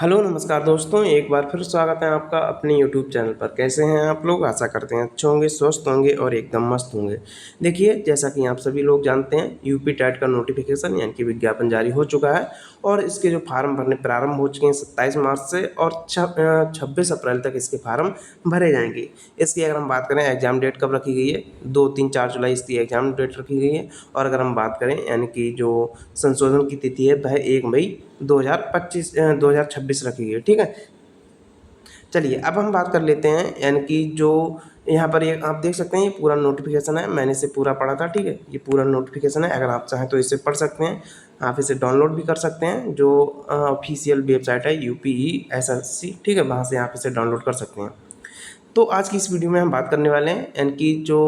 Hello नमस्कार दोस्तों, एक बार फिर स्वागत है आपका अपने यूट्यूब चैनल पर। कैसे हैं आप लोग? आशा करते हैं अच्छे होंगे, स्वस्थ होंगे और एकदम मस्त होंगे। देखिए, जैसा कि आप सभी लोग जानते हैं, यूपी टेट का नोटिफिकेशन यानी कि विज्ञापन जारी हो चुका है और इसके जो फार्म भरने प्रारंभ हो चुके हैं 27 मार्च से और 26 अप्रैल तक इसके फार्म भरे जाएंगे। इसकी अगर हम बात करें, एग्जाम डेट कब रखी गई है? 2, 3, 4 जुलाई इसकी एग्जाम डेट रखी गई है। और अगर हम बात करें यानी कि जो संशोधन की तिथि है वह 1 मई 2026 रखी गई है। ठीक है, चलिए अब हम बात कर लेते हैं यानी कि जो यहाँ पर ये आप देख सकते हैं, ये पूरा नोटिफिकेशन है। मैंने इसे पूरा पढ़ा था। ठीक है, ये पूरा नोटिफिकेशन है। अगर आप चाहें तो इसे पढ़ सकते हैं, आप इसे डाउनलोड भी कर सकते हैं। जो ऑफिशियल वेबसाइट है UPESSC, ठीक है, वहाँ से आप इसे डाउनलोड कर सकते हैं। तो आज की इस वीडियो में हम बात करने वाले हैं यानी कि जो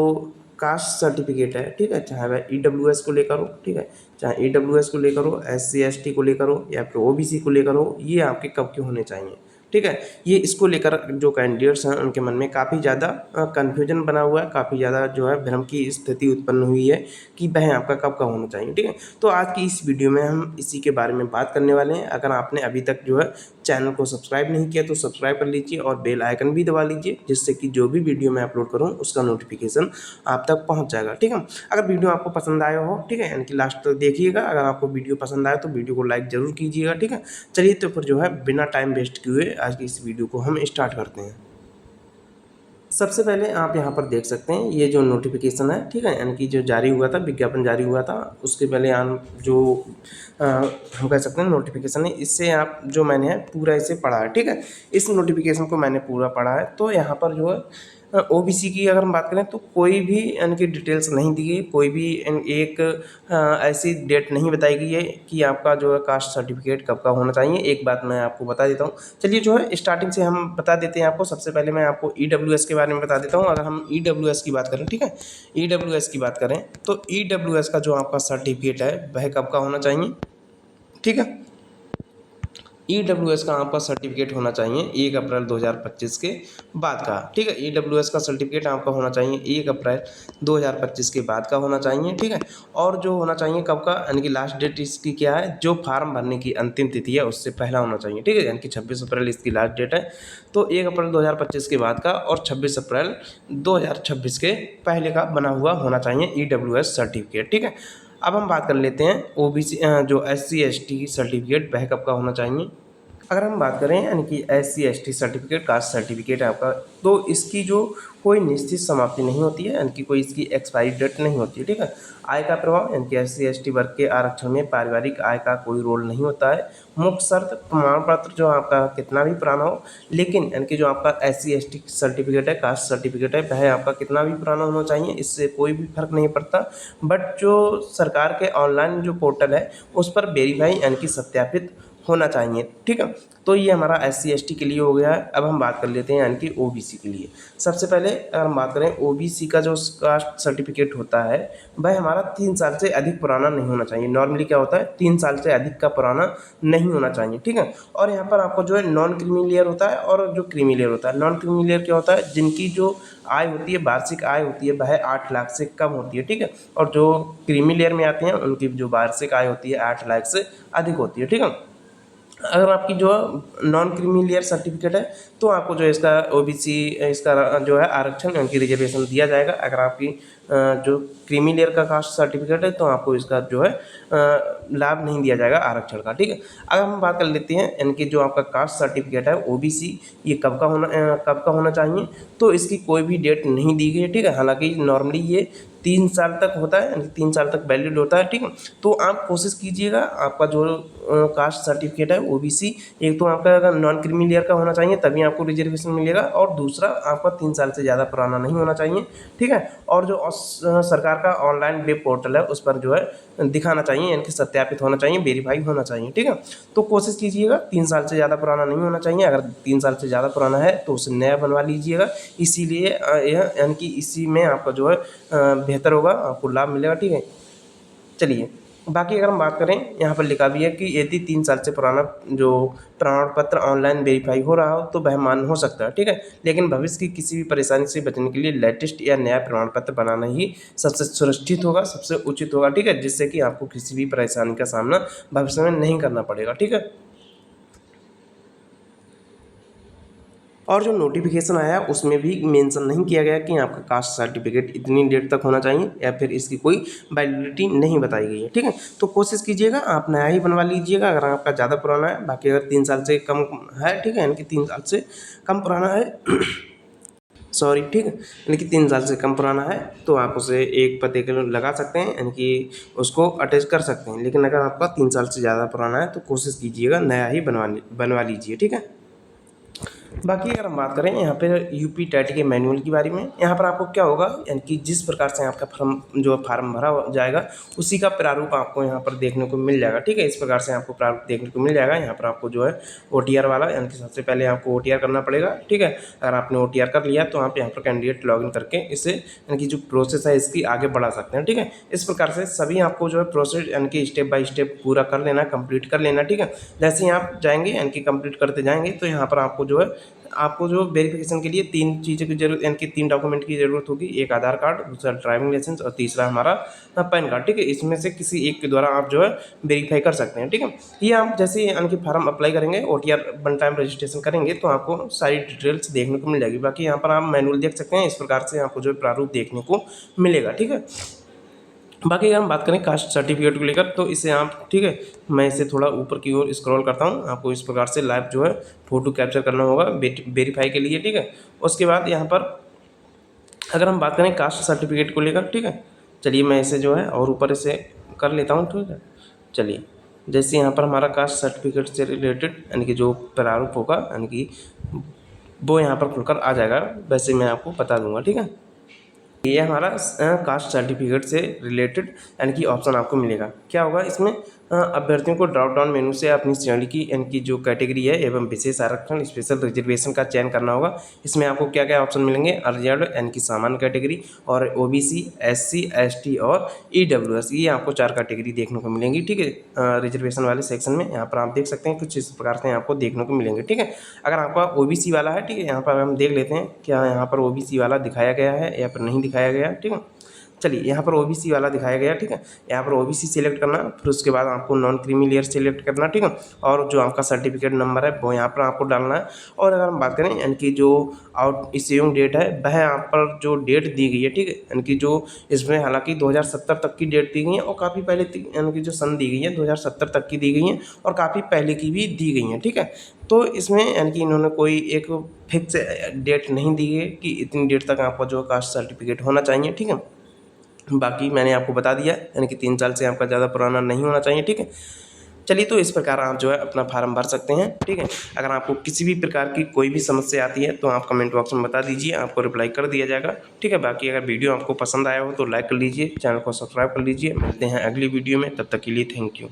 कास्ट सर्टिफिकेट है, ठीक है, चाहे वह EWS को लेकर हो, ठीक है, चाहे EWS को लेकर हो, SC ST को लेकर हो या फिर OBC को लेकर हो, ये आपके कब के होने चाहिए। ठीक है, ये इसको लेकर जो कैंडिडेट्स हैं उनके मन में काफ़ी ज़्यादा कन्फ्यूजन बना हुआ है, काफ़ी ज़्यादा जो है भ्रम की स्थिति उत्पन्न हुई है कि वह आपका कब का होना चाहिए। ठीक है, तो आज की इस वीडियो में हम इसी के बारे में बात करने वाले हैं। अगर आपने अभी तक जो है चैनल को सब्सक्राइब नहीं किया तो सब्सक्राइब कर लीजिए और बेल आइकन भी दबा लीजिए, जिससे कि जो भी वीडियो मैं अपलोड करूँ उसका नोटिफिकेशन आप तक पहुँच जाएगा। ठीक है, अगर वीडियो आपको पसंद आया हो, ठीक है, यानी कि लास्ट तक देखिएगा। अगर आपको वीडियो पसंद आए तो वीडियो को लाइक ज़रूर कीजिएगा। ठीक है, चलिए तो फिर जो है बिना टाइम वेस्ट किए आज की इस वीडियो को हम स्टार्ट करते हैं। सबसे पहले आप यहाँ पर देख सकते हैं ये जो नोटिफिकेशन है, ठीक है, यानी कि जो जारी हुआ था, विज्ञापन जारी हुआ था, उसके पहले आप जो हम कह सकते हैं नोटिफिकेशन है, इससे आप जो मैंने है पूरा इसे पढ़ा है। ठीक है, इस नोटिफिकेशन को मैंने पूरा पढ़ा है। तो यहाँ पर जो है OBC की अगर हम बात करें तो कोई भी यानी कि डिटेल्स नहीं दी गई, कोई भी एक ऐसी डेट नहीं बताई गई है कि आपका जो है कास्ट सर्टिफिकेट कब का होना चाहिए। एक बात मैं आपको बता देता हूँ, चलिए जो है स्टार्टिंग से हम बता देते हैं आपको। सबसे पहले मैं आपको EWS के बारे में बता देता हूँ। अगर हम EWS की बात करें, ठीक है, EWS की बात करें तो EWS का जो आपका सर्टिफिकेट है वह कब का होना चाहिए। ठीक है, EWS का आपका सर्टिफिकेट होना चाहिए 1 अप्रैल 2025 के बाद का। ठीक है, EWS का सर्टिफिकेट आपका होना चाहिए 1 अप्रैल 2025 के बाद का होना चाहिए। ठीक है, और जो होना चाहिए कब का, यानी कि लास्ट डेट इसकी क्या है, जो फार्म भरने की अंतिम तिथि है उससे पहला होना चाहिए। ठीक है, यानी कि 26 अप्रैल इसकी लास्ट डेट है, तो 1 अप्रैल 2025 के बाद का और 26 अप्रैल 2026 के पहले का बना हुआ होना चाहिए EWS सर्टिफिकेट। ठीक है, अब हम बात कर लेते हैं OBC जो SC ST सर्टिफिकेट वह कब का होना चाहिए। अगर हम बात करें यानी कि SC ST certificate, caste certificate है आपका, तो इसकी जो कोई निश्चित समाप्ति नहीं होती है, यानी कि कोई इसकी एक्सपायरी डेट नहीं होती है। ठीक है, आय का प्रभाव यानी कि SC ST वर्ग के आरक्षण में पारिवारिक आय का कोई रोल नहीं होता है। मुख्य शर्त प्रमाण पत्र जो आपका कितना भी पुराना हो, लेकिन यानी कि जो आपका SC ST सर्टिफिकेट है, कास्ट सर्टिफिकेट है, वह आपका कितना भी पुराना होना चाहिए, इससे कोई भी फर्क नहीं पड़ता। बट जो सरकार के ऑनलाइन जो पोर्टल है उस पर वेरीफाई यानी कि सत्यापित होना चाहिए। ठीक है, तो ये हमारा SC ST के लिए हो गया है। अब हम बात कर लेते हैं यानी कि OBC के लिए। सबसे पहले अगर हम बात करें OBC का जो कास्ट सर्टिफिकेट होता है वह हमारा 3 साल से अधिक पुराना नहीं होना चाहिए। नॉर्मली क्या होता है, 3 साल से अधिक का पुराना नहीं होना चाहिए। ठीक है, और यहाँ पर आपको जो है नॉन क्रीमी लेयर होता है और जो क्रीमी लेयर होता है। नॉन क्रीमी लेयर क्या होता है, जिनकी जो आय होती है, वार्षिक आय होती है, वह 8 लाख से कम होती है। ठीक है, और जो क्रीमी लेयर में आते हैं उनकी जो वार्षिक आय होती है 8 लाख से अधिक होती है। ठीक है, अगर आपकी जो नॉन क्रीमी लेयर सर्टिफिकेट है तो आपको जो इसका OBC इसका जो है आरक्षण यानी कि रिजर्वेशन दिया जाएगा। अगर आपकी जो क्रीमी लेयर का कास्ट सर्टिफिकेट है तो आपको इसका जो है लाभ नहीं दिया जाएगा आरक्षण का। ठीक है, अगर हम बात कर लेते हैं यानी कि जो आपका कास्ट सर्टिफिकेट है OBC, ये कब का होना चाहिए, तो इसकी कोई भी डेट नहीं दी गई है। ठीक है, हालांकि नॉर्मली ये 3 साल तक होता है, यानी 3 साल तक वैलिड होता है। ठीक है, तो आप कोशिश कीजिएगा आपका जो कास्ट सर्टिफिकेट है OBC, एक तो आपका अगर नॉन क्रीमी लेयर का होना चाहिए तभी आपको रिजर्वेशन मिलेगा, और दूसरा आपका 3 साल से ज़्यादा पुराना नहीं होना चाहिए। ठीक है, और जो सरकार का ऑनलाइन वेब पोर्टल है उस पर जो है दिखाना चाहिए, यानी कि सत्यापित होना चाहिए, वेरीफाई होना चाहिए। ठीक है, तो कोशिश कीजिएगा 3 साल से ज़्यादा पुराना नहीं होना चाहिए। अगर 3 साल से ज़्यादा पुराना है तो उसे नया बनवा लीजिएगा। इसीलिए यह यानी कि इसी में आपका जो है बेहतर होगा, आपको लाभ मिलेगा। ठीक है, चलिए बाकी अगर हम बात करें, यहाँ पर लिखा भी है कि यदि 3 साल से पुराना जो प्रमाण पत्र ऑनलाइन वेरीफाई हो रहा हो तो वह मान्य हो सकता है। ठीक है, लेकिन भविष्य की किसी भी परेशानी से बचने के लिए लेटेस्ट या नया प्रमाण पत्र बनाना ही सबसे सुरक्षित होगा, सबसे उचित होगा। ठीक है, जिससे कि आपको किसी भी परेशानी का सामना भविष्य में नहीं करना पड़ेगा। ठीक है, और जो नोटिफिकेशन आया उसमें भी मेंशन नहीं किया गया कि आपका कास्ट सर्टिफिकेट इतनी डेट तक होना चाहिए या फिर इसकी कोई वैलिडिटी नहीं बताई गई है। ठीक है, तो कोशिश कीजिएगा आप नया ही बनवा लीजिएगा अगर आपका ज़्यादा पुराना है। बाकी अगर 3 साल से कम है, ठीक है, यानी कि 3 साल से कम पुराना है सॉरी, ठीक है, यानी कि 3 साल से कम पुराना है तो आप उसे एक पते के लगा सकते हैं, यानी कि उसको अटैच कर सकते हैं। लेकिन अगर आपका 3 साल से ज़्यादा पुराना है तो कोशिश कीजिएगा नया ही बनवा लीजिए। ठीक है, बाकी अगर हम बात करें यहाँ पे यूपी टेट के मैनुअल के बारे में, यहाँ पर आपको क्या होगा, यानी कि जिस प्रकार से आपका फार्म भरा जाएगा उसी का प्रारूप आपको यहाँ पर देखने को मिल जाएगा। ठीक है, इस प्रकार से आपको प्रारूप देखने को मिल जाएगा। यहाँ पर आपको जो है OTR वाला, यानी कि सबसे पहले आपको OTR करना पड़ेगा। ठीक है, अगर आपने OTR कर लिया तो आप यहाँ पर कैंडिडेट लॉगिन करके इसे, यानी कि जो प्रोसेस है इसकी आगे बढ़ा सकते हैं। ठीक है, इस प्रकार से सभी आपको जो है प्रोसेस, यानी कि स्टेप बाय स्टेप पूरा कर लेना, कंप्लीट कर लेना। ठीक है, जैसे ही आप जाएंगे, यानी कि कंप्लीट करते जाएंगे तो यहाँ पर आपको जो वेरिफिकेशन के लिए 3 चीज़ों की जरूरत, यानी कि 3 डॉक्यूमेंट की ज़रूरत होगी। एक आधार कार्ड, दूसरा ड्राइविंग लाइसेंस और तीसरा हमारा पैन कार्ड। ठीक है, इसमें से किसी एक के द्वारा आप जो है वेरीफाई कर सकते हैं। ठीक है, ये आप जैसे यानी कि फॉर्म अप्लाई करेंगे, OTR वन टाइम रजिस्ट्रेशन करेंगे तो आपको सारी डिटेल्स देखने को मिल जाएगी। बाकी यहाँ पर आप मैनुअल देख सकते हैं, इस प्रकार से आपको जो है प्रारूप देखने को मिलेगा। ठीक है, बाकी अगर हम बात करें कास्ट सर्टिफिकेट को लेकर तो इसे आप, ठीक है, मैं इसे थोड़ा ऊपर की ओर स्क्रॉल करता हूँ। आपको इस प्रकार से लाइव जो है फ़ोटो कैप्चर करना होगा वेरीफाई के लिए। ठीक है, उसके बाद यहाँ पर अगर हम बात करें कास्ट सर्टिफिकेट को लेकर, ठीक है, चलिए मैं इसे जो है और ऊपर इसे कर लेता हूँ। ठीक है, चलिए जैसे यहाँ पर हमारा कास्ट सर्टिफिकेट से रिलेटेड, यानी कि जो प्रारूप होगा, यानी कि वो यहाँ पर खुलकर आ जाएगा, वैसे मैं आपको बता दूँगा। ठीक है, ये हमारा कास्ट सर्टिफिकेट से रिलेटेड, यानी कि ऑप्शन आपको मिलेगा। क्या होगा इसमें, अभ्यर्थियों को ड्रॉप डाउन मेनू से अपनी श्रेणी की, यानी कि जो कैटेगरी है एवं विशेष आरक्षण स्पेशल रिजर्वेशन का चयन करना होगा। इसमें आपको क्या क्या ऑप्शन मिलेंगे, रिजर्व यानी कि सामान्य कैटेगरी, और OBC, SC, ST और EWS, ये आपको 4 कैटेगरी देखने को मिलेंगी। ठीक है, रिजर्वेशन वाले सेक्शन में यहाँ पर आप देख सकते हैं कुछ इस प्रकार से आपको देखने को मिलेंगे। ठीक है, अगर आपका OBC वाला है, ठीक है, यहाँ पर हम देख लेते हैं क्या यहाँ पर OBC वाला दिखाया गया है या फिर नहीं दिखाया गया। ठीक है, चलिए यहाँ पर OBC वाला दिखाया गया। ठीक है, यहाँ पर OBC सिलेक्ट करना, फिर उसके बाद आपको नॉन क्रीमी लेयर सिलेक्ट करना। ठीक है, और जो आपका सर्टिफिकेट नंबर है वो यहाँ पर आपको डालना है। और अगर हम बात करें, यानी कि जो आउट इश्यूइंग डेट है वह यहाँ पर जो डेट दी गई है, ठीक है, यानी कि जो इसमें हालांकि 2070 तक की डेट दी गई है और काफ़ी पहले, यानी कि जो सन दी गई है 2070 तक की दी गई है और काफ़ी पहले की भी दी गई है। ठीक है, तो इसमें यानी कि इन्होंने कोई एक फिक्स डेट नहीं दी है कि इतनी डेट तक आपका जो कास्ट सर्टिफिकेट होना चाहिए। ठीक है, बाकी मैंने आपको बता दिया, यानी कि 3 साल से आपका ज़्यादा पुराना नहीं होना चाहिए। ठीक है, चलिए तो इस प्रकार आप जो है अपना फार्म भर सकते हैं। ठीक है, अगर आपको किसी भी प्रकार की कोई भी समस्या आती है तो आप कमेंट बॉक्स में बता दीजिए, आपको रिप्लाई कर दिया जाएगा। ठीक है, बाकी अगर वीडियो आपको पसंद आया हो तो लाइक कर लीजिए, चैनल को सब्सक्राइब कर लीजिए। मिलते हैं अगली वीडियो में, तब तक के लिए थैंक यू।